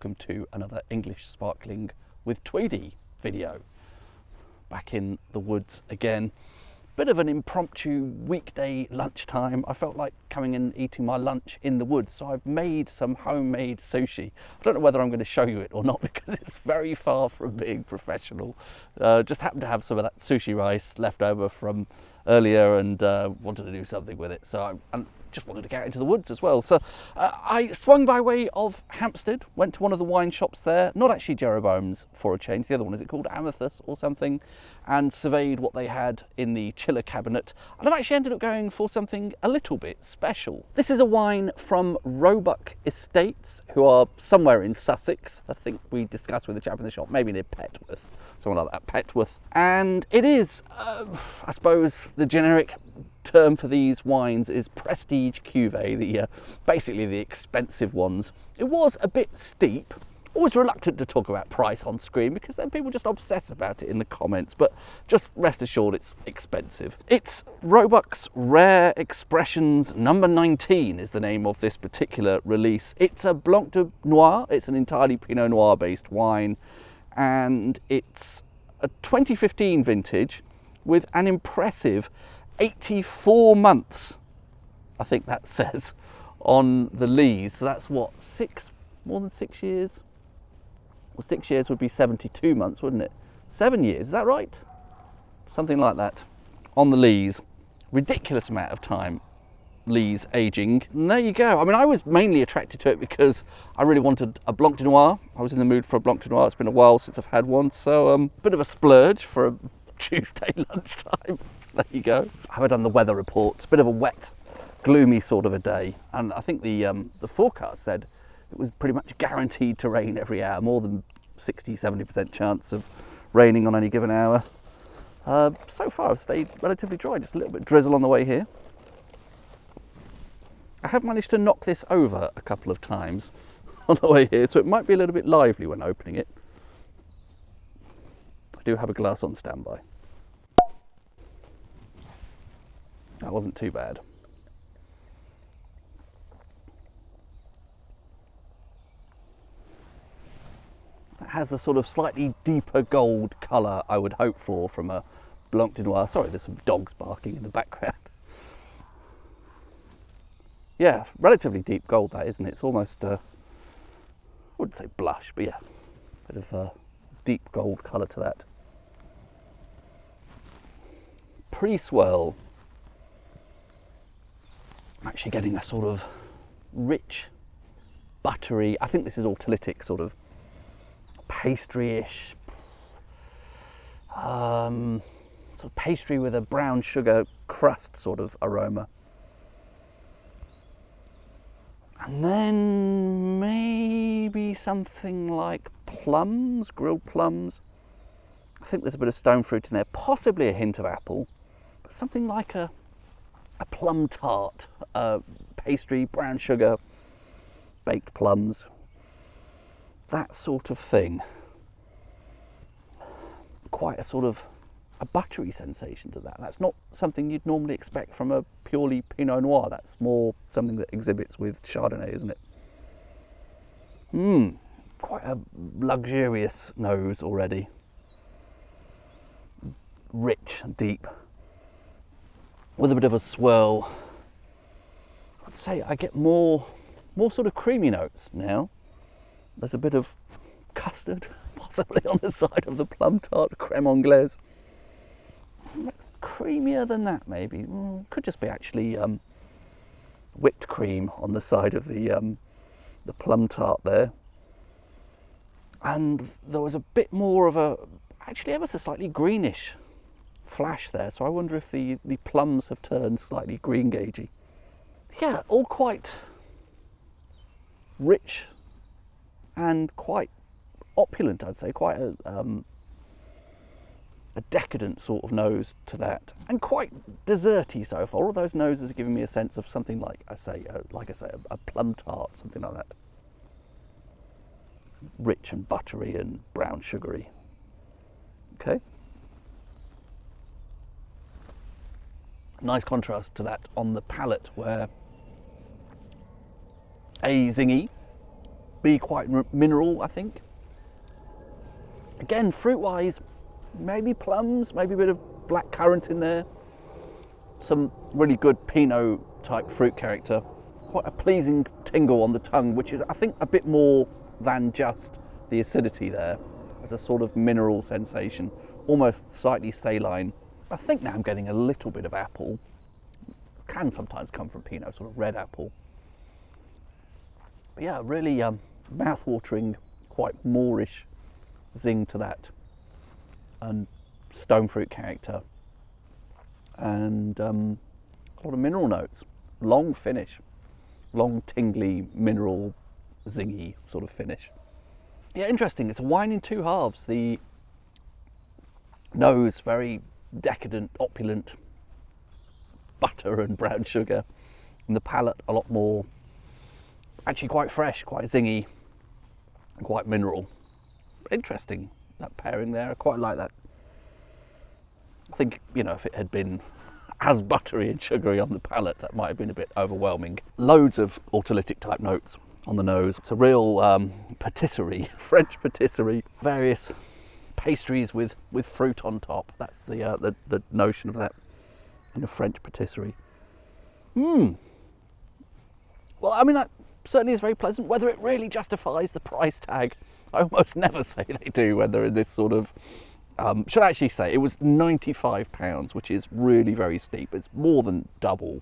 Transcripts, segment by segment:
welcome to another English Sparkling with Tweedy video. Back in the woods again. Bit of an impromptu weekday lunchtime. I felt like coming and eating my lunch in the woods, so I've made some homemade sushi. I don't know whether I'm going to show you it or not because it's very far from being professional. Just happened to have some of that sushi rice left over from earlier and wanted to do something with it, so I just wanted to get into the woods as well. So I swung by way of Hampstead, went to one of the wine shops there, not actually Jeroboam's for a change, the other one, is it called Amethyst or something, and surveyed what they had in the chiller cabinet, and I've actually ended up going for something a little bit special. This is a wine from Roebuck Estates, who are somewhere in Sussex. I think we discussed with the chap in the shop, maybe near Petworth, somewhere like that, Petworth. And it is, I suppose, the generic term for these wines is prestige cuvee, basically the expensive ones. It was a bit steep. Always reluctant to talk about price on screen because then people just obsess about it in the comments, but just rest assured it's expensive. It's Roebuck's Rare Expressions No. 19 is the name of this particular release. It's a Blanc de Noir, it's an entirely Pinot Noir based wine, and it's a 2015 vintage with an impressive 84 months, I think that says, on the lees. So that's what, more than 6 years? Well, 6 years would be 72 months, wouldn't it? 7 years, is that right? Something like that, on the lees. Ridiculous amount of time, lees aging. And there you go. I mean, I was mainly attracted to it because I really wanted a Blanc de Noir. I was in the mood for a Blanc de Noir. It's been a while since I've had one, so bit of a splurge for a Tuesday lunchtime. There you go. I haven't done the weather reports. Bit of a wet, gloomy sort of a day, and I think the forecast said it was pretty much guaranteed to rain every hour, more than 60-70% chance of raining on any given hour. So far I've stayed relatively dry, just a little bit drizzle on the way here. I have managed to knock this over a couple of times on the way here, so it might be a little bit lively when opening it. I do have a glass on standby. That wasn't too bad. It has a sort of slightly deeper gold colour I would hope for from a Blanc de Noir. Sorry, there's some dogs barking in the background. Yeah, relatively deep gold that, isn't it? It's almost, I wouldn't say blush, but yeah, a bit of a deep gold colour to that. Pre-swirl. I'm actually getting a sort of rich, buttery, I think this is autolytic, sort of pastry-ish, sort of pastry with a brown sugar crust sort of aroma. And then maybe something like plums, grilled plums. I think there's a bit of stone fruit in there, possibly a hint of apple, but something like a plum tart, pastry, brown sugar, baked plums, that sort of thing. Quite a sort of a buttery sensation to that. That's not something you'd normally expect from a purely Pinot Noir. That's more something that exhibits with Chardonnay, isn't it? Quite a luxurious nose already. Rich and deep, with a bit of a swirl. I'd say I get more sort of creamy notes now. There's a bit of custard possibly on the side of the plum tart, creme anglaise. Creamier than that maybe. Could just be actually whipped cream on the side of the plum tart there. And there was a bit more of a, actually ever so slightly greenish flash there, so I wonder if the plums have turned slightly green gagey. Yeah, all quite rich and quite opulent, I'd say. Quite a decadent sort of nose to that, and quite desserty so far. All those noses are giving me a sense of something like I say, a plum tart, something like that. Rich and buttery and brown sugary. Okay. Nice contrast to that on the palate, where zingy, be quite mineral, I think. Again, fruit-wise, maybe plums, maybe a bit of black currant in there. Some really good Pinot type fruit character. Quite a pleasing tingle on the tongue, which is, I think, a bit more than just the acidity there. There's a sort of mineral sensation, almost slightly saline. I think now I'm getting a little bit of apple. Can sometimes come from Pinot, sort of red apple. But yeah, really mouth-watering, quite moorish zing to that, and stone fruit character, and a lot of mineral notes. Long finish, long tingly mineral zingy sort of finish. Yeah, interesting. It's a wine in two halves. The nose, very decadent, opulent, butter and brown sugar, and the palate a lot more, actually quite fresh, quite zingy, and quite mineral. Interesting, that pairing there. I quite like that. I think, you know, if it had been as buttery and sugary on the palate, that might have been a bit overwhelming. Loads of autolytic type notes on the nose. It's a real patisserie, French patisserie. Various pastries with fruit on top. That's the notion of that in a French patisserie. Well, I mean, that certainly is very pleasant. Whether it really justifies the price tag, I almost never say they do when they're in this sort of, should I actually say, it was £95, which is really very steep. It's more than double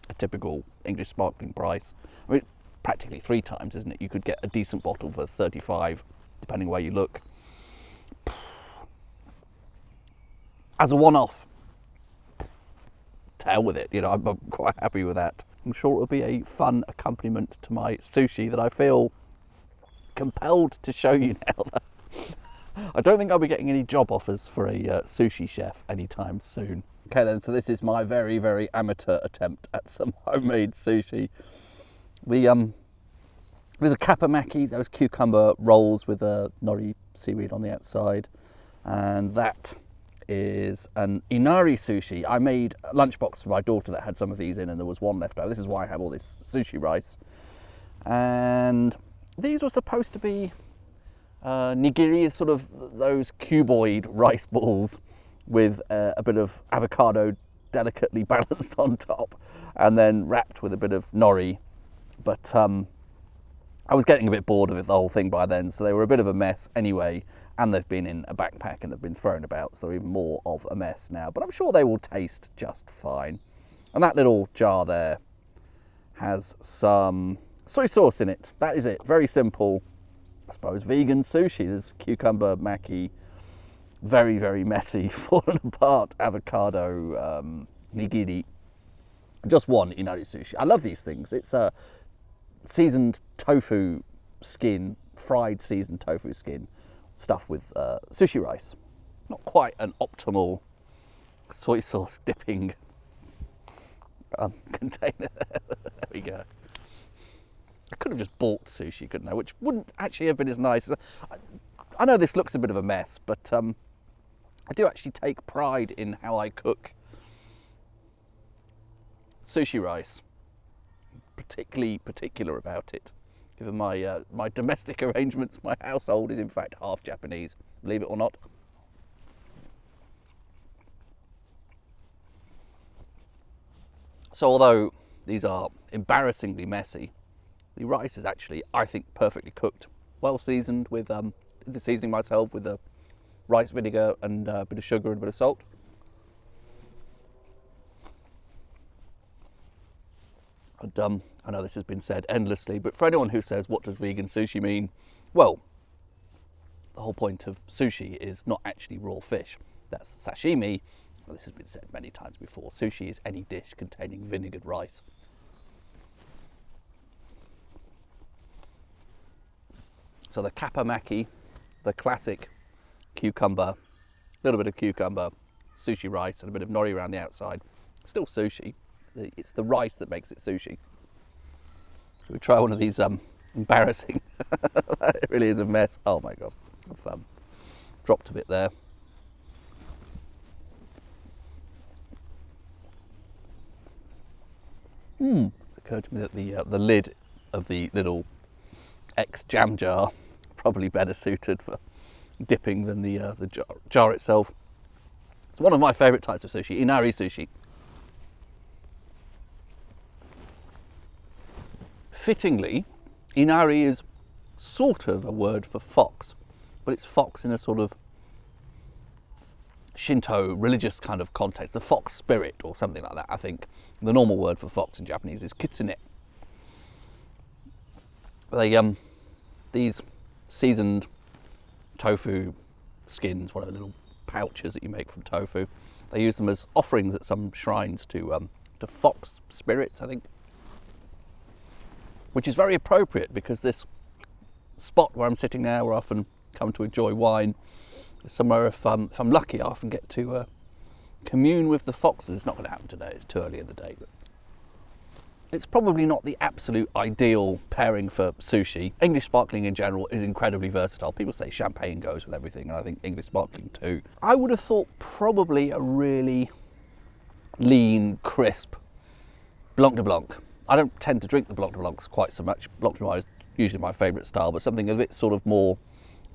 a typical English sparkling price. I mean, practically 3 times, isn't it? You could get a decent bottle for 35, depending where you look. As a one-off, to hell with it, you know, I'm quite happy with that. I'm sure it'll be a fun accompaniment to my sushi that I feel compelled to show you now. That I don't think I'll be getting any job offers for a sushi chef anytime soon. Okay then, so this is my very, very amateur attempt at some homemade sushi. There's a kapamaki, those cucumber rolls with a nori seaweed on the outside, and that is an inari sushi. I made a lunchbox for my daughter that had some of these in, and there was one left over. This is why I have all this sushi rice. And these were supposed to be nigiri, sort of those cuboid rice balls with a bit of avocado delicately balanced on top, and then wrapped with a bit of nori. But I was getting a bit bored of it, the whole thing, by then, so they were a bit of a mess anyway, and they've been in a backpack and they've been thrown about, so they're even more of a mess now. But I'm sure they will taste just fine. And that little jar there has some soy sauce in it. That is it. Very simple, I suppose, vegan sushi. There's cucumber maki, very, very messy, fallen apart avocado nigiri. Just one inari sushi. I love these things. It's a seasoned tofu skin, fried seasoned tofu skin, stuffed with sushi rice. Not quite an optimal soy sauce dipping container. There we go. I could have just bought sushi, couldn't I? Which wouldn't actually have been as nice. I know this looks a bit of a mess, but I do actually take pride in how I cook sushi rice. Particularly particular about it, given my my domestic arrangements. My household is in fact half Japanese, believe it or not. So although these are embarrassingly messy, the rice is actually, I think, perfectly cooked, well seasoned with the seasoning myself with the rice vinegar and a bit of sugar and a bit of salt. And I know this has been said endlessly, but for anyone who says, what does vegan sushi mean? Well, the whole point of sushi is not actually raw fish. That's sashimi. Well, this has been said many times before. Sushi is any dish containing vinegared rice. So the kapamaki, the classic cucumber, a little bit of cucumber, sushi rice and a bit of nori around the outside. Still sushi. It's the rice that makes it sushi. Should we try one of these embarrassing, it really is a mess. Oh my God, I've dropped a bit there. It's occurred to me that the lid of the little ex-jam jar, probably better suited for dipping than the jar itself. It's one of my favourite types of sushi, inari sushi. Fittingly, inari is sort of a word for fox, but it's fox in a sort of Shinto religious kind of context, the fox spirit or something like that. I think the normal word for fox in Japanese is kitsune. These seasoned tofu skins, one of the little pouches that you make from tofu, they use them as offerings at some shrines to fox spirits, I think, which is very appropriate because this spot where I'm sitting now, where I often come to enjoy wine, is somewhere if I'm lucky, I often get to commune with the foxes. It's not going to happen today, it's too early in the day, but it's probably not the absolute ideal pairing for sushi. English sparkling in general is incredibly versatile. People say champagne goes with everything, and I think English sparkling too. I would have thought probably a really lean, crisp Blanc de Blanc. I don't tend to drink the Blanc de Blancs quite so much. Blanc de Noir is usually my favourite style, but something a bit sort of more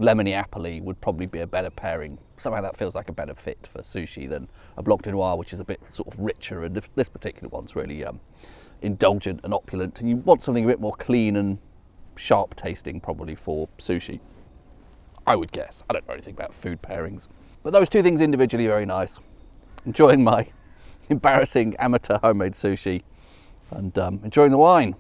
lemony appley would probably be a better pairing. Somehow that feels like a better fit for sushi than a Blanc de Noir, which is a bit sort of richer, and this particular one's really indulgent and opulent, and you want something a bit more clean and sharp tasting probably for sushi, I would guess. I don't know anything about food pairings, but those two things individually are very nice. Enjoying my embarrassing amateur homemade sushi and enjoying the wine.